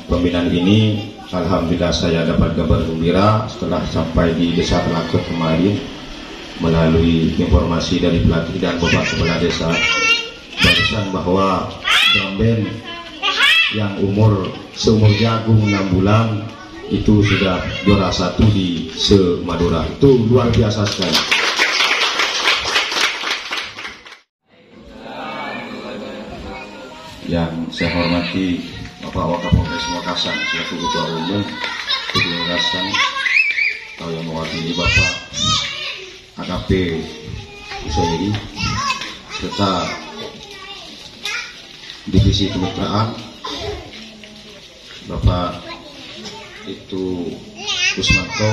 pembinaan ini, alhamdulillah saya dapat kabar gembira setelah sampai di Desa Telakut kemarin melalui informasi dari pelatih dan bapak kepala desa barusan bahwa drum band yang seumur jagung 6 bulan itu sudah juara 1 di se-Madura. Itu luar biasa sekali. Yang saya hormati Bapak Wakapolres Makassar selaku Ketua Umum Makassar, atau yang mewakili Bapak AKP Usairi, serta Divisi Kemitraan Bapak itu Kusmanto,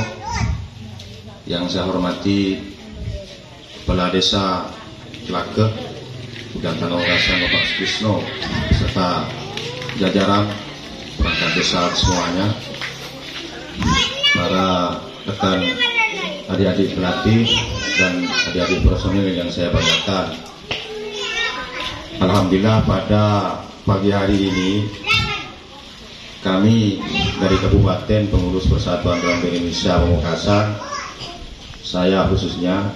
yang saya hormati Kepala Desa Telakut dan Tanaugasan Bapak Sukrisno, serta jajaran perangkat desa semuanya, para rekan adik-adik pelatih dan adik-adik personil yang saya banggakan. Alhamdulillah pada pagi hari ini kami dari Kabupaten Pengurus Persatuan Drum Band Indonesia Pamekasan, saya khususnya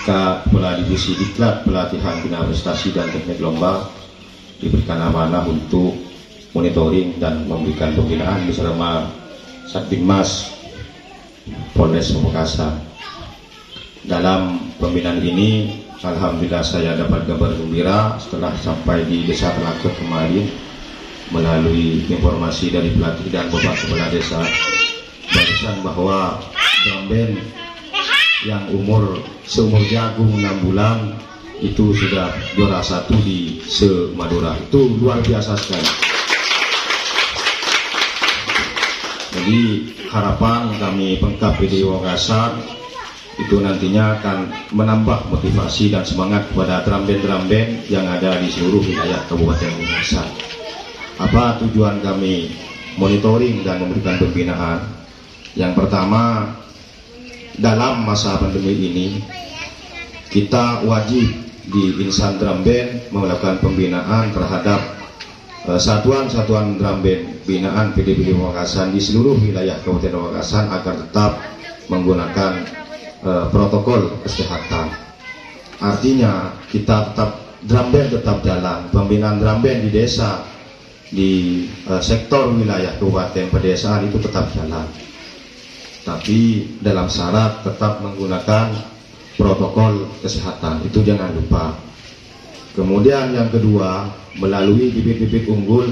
Kepala Divisi Diklat Pelatihan Bina Prestasi dan Teknik Lomba diberikan amanah untuk monitoring dan memberikan pembinaan bersama Satbinmas Polres Pamekasan. Dalam pembinaan ini, alhamdulillah saya dapat kabar gembira setelah sampai di Desa Telakut kemarin melalui informasi dari pelatih dan bapak kepala desa barusan bahwa drum band yang seumur jagung 6 bulan itu sudah juara 1 di se-Madura. Itu luar biasa sekali. Jadi harapan kami Pengkap PD Makassar itu nantinya akan menambah motivasi dan semangat kepada drum band yang ada di seluruh wilayah Kabupaten Makassar. Apa tujuan kami monitoring dan memberikan pembinaan? Yang pertama, dalam masa pandemi ini kita wajib di Insan Drum Band melakukan pembinaan terhadap satuan-satuan drum band binaan PDPD Pamekasan di seluruh wilayah Kabupaten Pamekasan agar tetap menggunakan protokol kesehatan. Artinya kita drum band tetap jalan, pembinaan drum band di desa, di sektor wilayah kabupaten pedesaan itu tetap jalan, tapi dalam syarat tetap menggunakan protokol kesehatan, itu jangan lupa. Kemudian yang kedua, melalui bibit-bibit unggul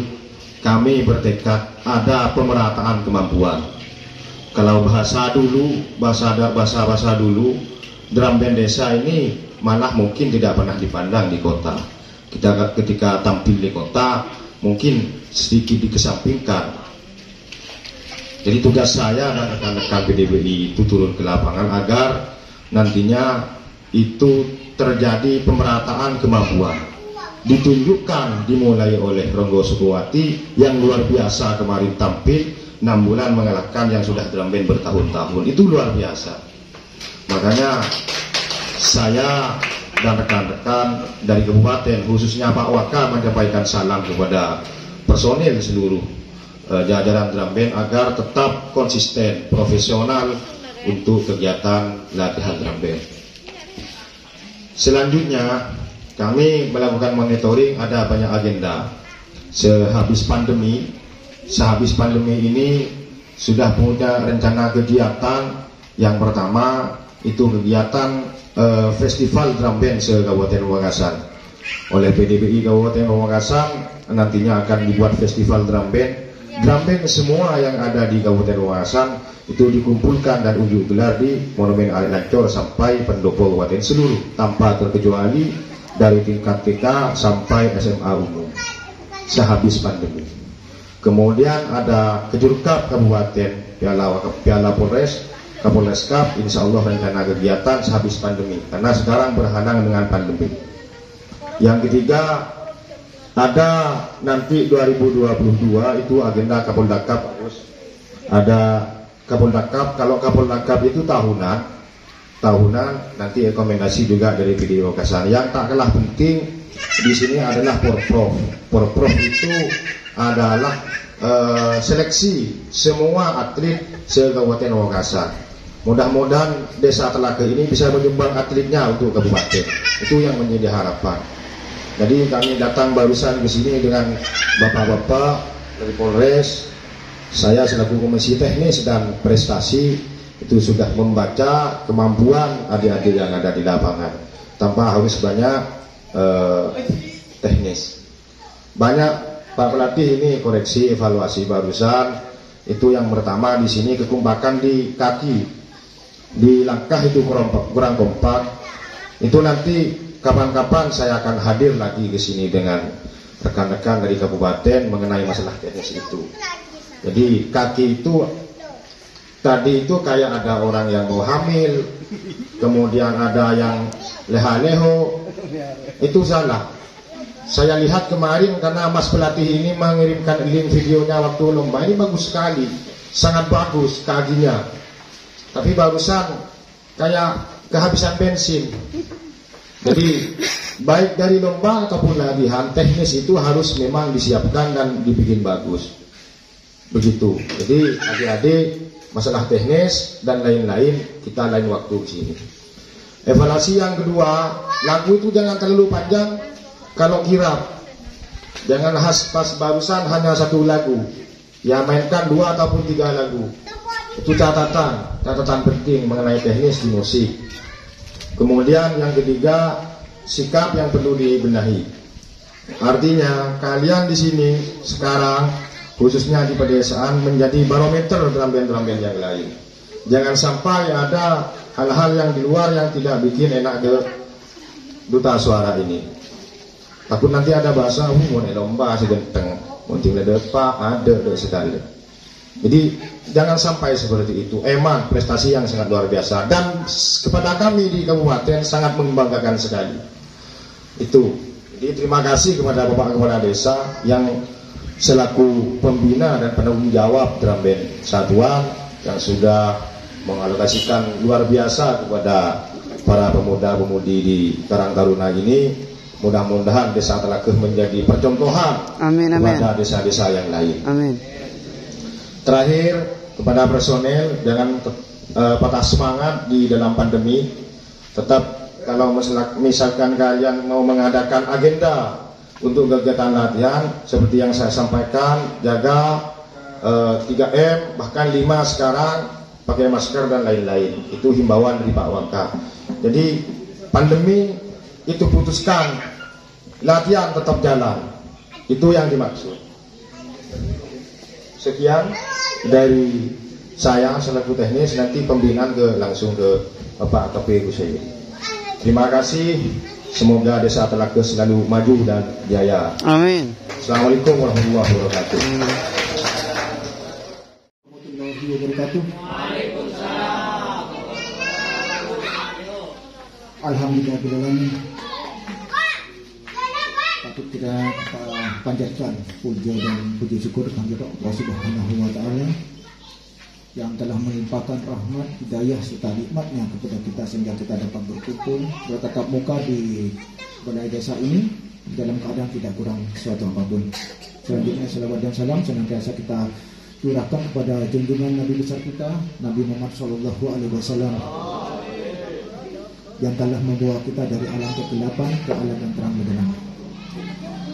kami bertekad ada pemerataan kemampuan. Kalau bahasa dulu drum band desa ini malah mungkin tidak pernah dipandang di kota. Ketika tampil di kota mungkin sedikit dikesampingkan. Jadi tugas saya dan rekan-rekan PDBI itu turun ke lapangan agar nantinya itu terjadi pemerataan kemampuan. Ditunjukkan dimulai oleh Ronggo Sukuwati yang luar biasa kemarin tampil 6 bulan mengalahkan yang sudah drum band bertahun-tahun. Itu luar biasa. Makanya saya dan rekan-rekan dari kabupaten khususnya Pak Waka menyampaikan salam kepada personil seluruh jajaran drum band agar tetap konsisten, profesional untuk kegiatan latihan drum band. Selanjutnya kami melakukan monitoring, ada banyak agenda. Sehabis pandemi ini sudah punya rencana kegiatan. Yang pertama itu kegiatan festival drum band se-Kabupaten Pamekasan. Oleh PDBI Kabupaten Pamekasan nantinya akan dibuat festival drum band. Drum band semua yang ada di Kabupaten Pamekasan itu dikumpulkan dan unjuk gelar di Monumen Ali Lancor sampai pendopo kabupaten seluruh tanpa terkecuali dari tingkat TK sampai SMA umum sehabis pandemi. Kemudian ada Kejurkap Kabupaten, Piala Polres, Kapolres Cup, insya Allah rencana kegiatan sehabis pandemi karena sekarang berhalangan dengan pandemi. Yang ketiga ada nanti 2022 itu agenda Kapolda Cup, ada Kapolda Cup. Kalau Kapolda Cup itu tahunan nanti rekomendasi juga dari PD Makassar. Yang tak kalah penting di sini adalah Porprov. Porprov itu adalah seleksi semua atlet se-Kabupaten Wakasan. Mudah-mudahan Desa Telaga ini bisa menyumbang atletnya untuk kabupaten. Itu yang menjadi harapan. Jadi kami datang barusan ke sini dengan bapak-bapak dari Polres. Saya selaku komisi teknis dan prestasi itu sudah membaca kemampuan adik-adik yang ada di lapangan tanpa harus banyak teknis. Banyak Pak Pelatih ini koreksi evaluasi barusan. Itu yang pertama di sini kekompakan di kaki, di langkah itu kurang kompak. Itu nanti kapan-kapan saya akan hadir lagi ke sini dengan rekan-rekan dari kabupaten mengenai masalah teknis itu. Jadi kaki itu tadi itu kayak ada orang yang mau hamil, kemudian ada yang leha-leho, itu salah. Saya lihat kemarin karena Mas Pelatih ini mengirimkan link videonya waktu lomba, ini bagus sekali, sangat bagus kakinya. Tapi barusan kayak kehabisan bensin. Jadi baik dari lomba ataupun latihan teknis itu harus memang disiapkan dan dibikin bagus. Begitu. Jadi adik-adik masalah teknis dan lain-lain kita lain waktu di sini. Evaluasi yang kedua, lagu itu jangan terlalu panjang. Kalau kirap, jangan pas barusan hanya satu lagu. Ya mainkan 2 ataupun 3 lagu. Itu catatan penting mengenai teknis di musik. Kemudian yang ketiga, sikap yang perlu dibenahi. Artinya kalian di sini sekarang khususnya di pedesaan menjadi barometer drum band yang lain. Jangan sampai ada hal-hal yang di luar yang tidak bikin enak ke duta suara ini. Takut nanti ada bahasa, mau lomba segenteng, munting ledepa, ada sekali. Jadi jangan sampai seperti itu. Emang prestasi yang sangat luar biasa dan kepada kami di kabupaten sangat membanggakan sekali. Itu. Jadi terima kasih kepada Bapak Kepala Desa yang selaku pembina dan penanggung jawab drum band satuan yang sudah mengalokasikan luar biasa kepada para pemuda-pemudi di Karang Taruna ini. Mudah-mudahan Desa Telaga menjadi percontohan kepada desa-desa yang lain. Amin. Terakhir kepada personel, jangan patah semangat di dalam pandemi. Tetap kalau misalkan kalian mau mengadakan agenda untuk kegiatan latihan seperti yang saya sampaikan, jaga 3M bahkan 5 sekarang, pakai masker dan lain-lain. Itu himbauan dari Pak Waka. Jadi pandemi itu putuskan, latihan tetap jalan. Itu yang dimaksud. Sekian dari saya selaku teknis, nanti pembinaan langsung ke Bapak KP Kusai. Terima kasih. Semoga Desa Telaga selalu maju dan jaya. Amin. Assalamualaikum warahmatullahi wabarakatuh. Alhamdulillah, patut kita panjatkan puja dan puji syukur kepada Allah Subhanahu wa Ta'ala yang telah melimpahkan rahmat, hidayah serta nikmatnya kepada kita sehingga kita dapat berkumpul bertatap muka di balai desa ini dalam keadaan tidak kurang sesuatu apapun. Selanjutnya salawat dan salam senantiasa kita curahkan kepada junjungan Nabi besar kita, Nabi Muhammad SAW, yang telah membawa kita dari alam kegelapan ke alam yang terang benderang.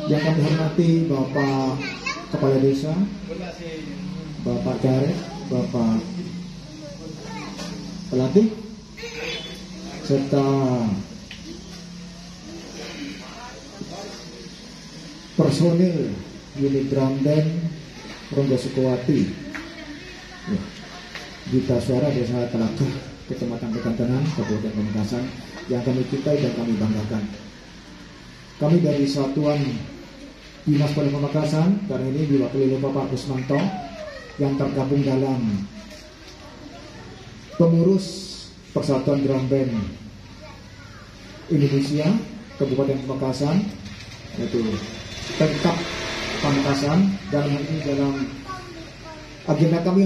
Yang kami hormati Bapak Kepala Desa, Bapak Caret, Bapak Pelatih, serta personil unit drum band Ronggo Sukowati, Duta Suara Desa Telaga, Kecamatan Pekantanan, Kabupaten Pamekasan, yang kami cintai dan kami banggakan. Kami dari Satuan Dinas Polres Pamekasan, karena ini diwakili oleh Bapak Kusmanto yang tergabung dalam pengurus Persatuan Drum Band Indonesia Kabupaten Pamekasan, yaitu Pemkab Pamekasan. Dalam hal ini dalam agenda kami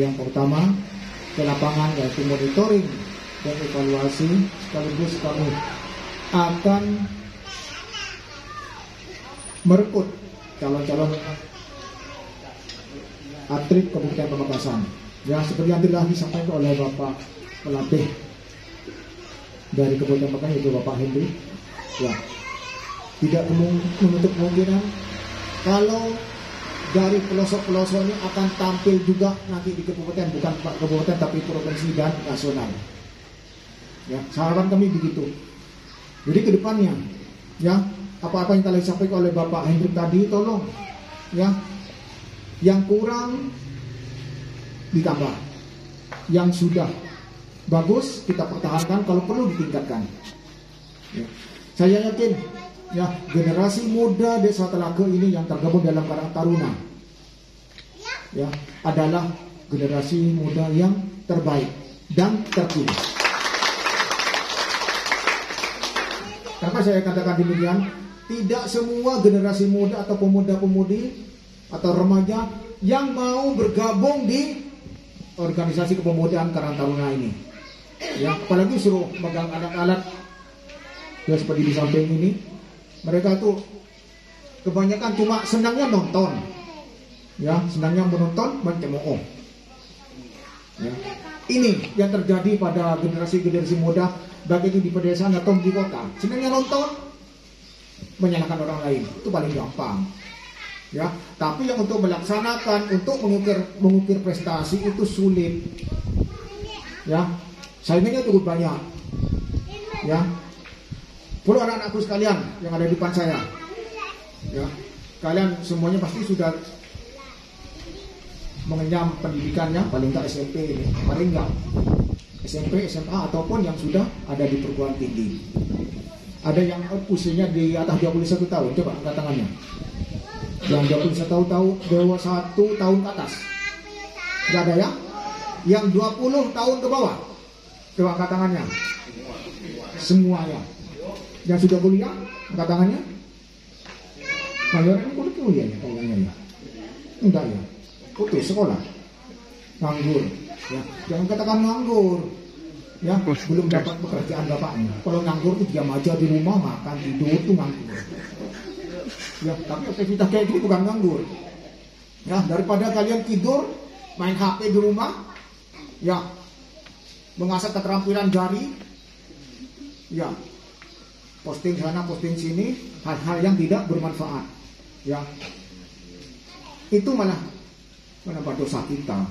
yang pertama, ke lapangan yaitu monitoring dan evaluasi, sekaligus kami akan merekrut calon-calon atlet Kabupaten Pamekasan. Ya, seperti yang telah disampaikan oleh Bapak pelatih dari Kabupaten Pamekasan, yaitu Bapak Henry. Ya, tidak menutup kemungkinan kalau dari pelosok-pelosoknya akan tampil juga nanti di kabupaten, bukan kabupaten tapi provinsi dan nasional. Ya, harapan kami begitu. Jadi kedepannya, ya, apa-apa yang telah disampaikan oleh Bapak Hendrik tadi, tolong, ya, yang kurang ditambah, yang sudah bagus kita pertahankan, kalau perlu ditingkatkan. Ya. Saya yakin, ya, generasi muda Desa Telaga ini yang tergabung dalam Karang Taruna, ya, adalah generasi muda yang terbaik dan terpilih. Kenapa saya katakan demikian? Tidak semua generasi muda atau pemuda-pemudi atau remaja yang mau bergabung di organisasi kepemudaan Karang Taruna ini, ya, apalagi suruh pegang alat-alat, ya, seperti di samping ini. Mereka tuh kebanyakan cuma senangnya nonton, ya, senangnya menonton, mencemooh. Ya. Ini yang terjadi pada generasi muda, baik itu di pedesaan atau di kota. Senangnya nonton, menyalahkan orang lain, itu paling gampang. Ya, tapi yang untuk melaksanakan, untuk mengukir prestasi itu sulit. Ya, saingannya cukup banyak. Ya. Puluh anak-anakku sekalian yang ada di depan saya, ya, kalian semuanya pasti sudah mengenyam pendidikannya, paling enggak SMP ini, paling enggak SMP, SMA ataupun yang sudah ada di perguruan tinggi. Ada yang usianya di atas 21 tahun, coba angkat tangannya. Yang 21 tahun, 21 tahun ke atas. Enggak ada ya? Yang 20 tahun ke bawah, coba angkat tangannya. Semuanya. Yang sudah kuliah, angkat tangannya. Mayoritas kuliah kuliah ya kayaknya ya. Enggak ya. Putus sekolah. Nganggur. Ya, jangan katakan nganggur. Ya, belum dapat pekerjaan bapaknya. Kalau nganggur itu diam aja di rumah, makan, tidur itu nganggur. Ya, tapi aktivitas kayak gini bukan nganggur. Ya, daripada kalian tidur, main HP di rumah, ya, mengasah keterampilan jari, ya, posting sana, posting sini, hal-hal yang tidak bermanfaat, ya, itu malah menambah dosa kita.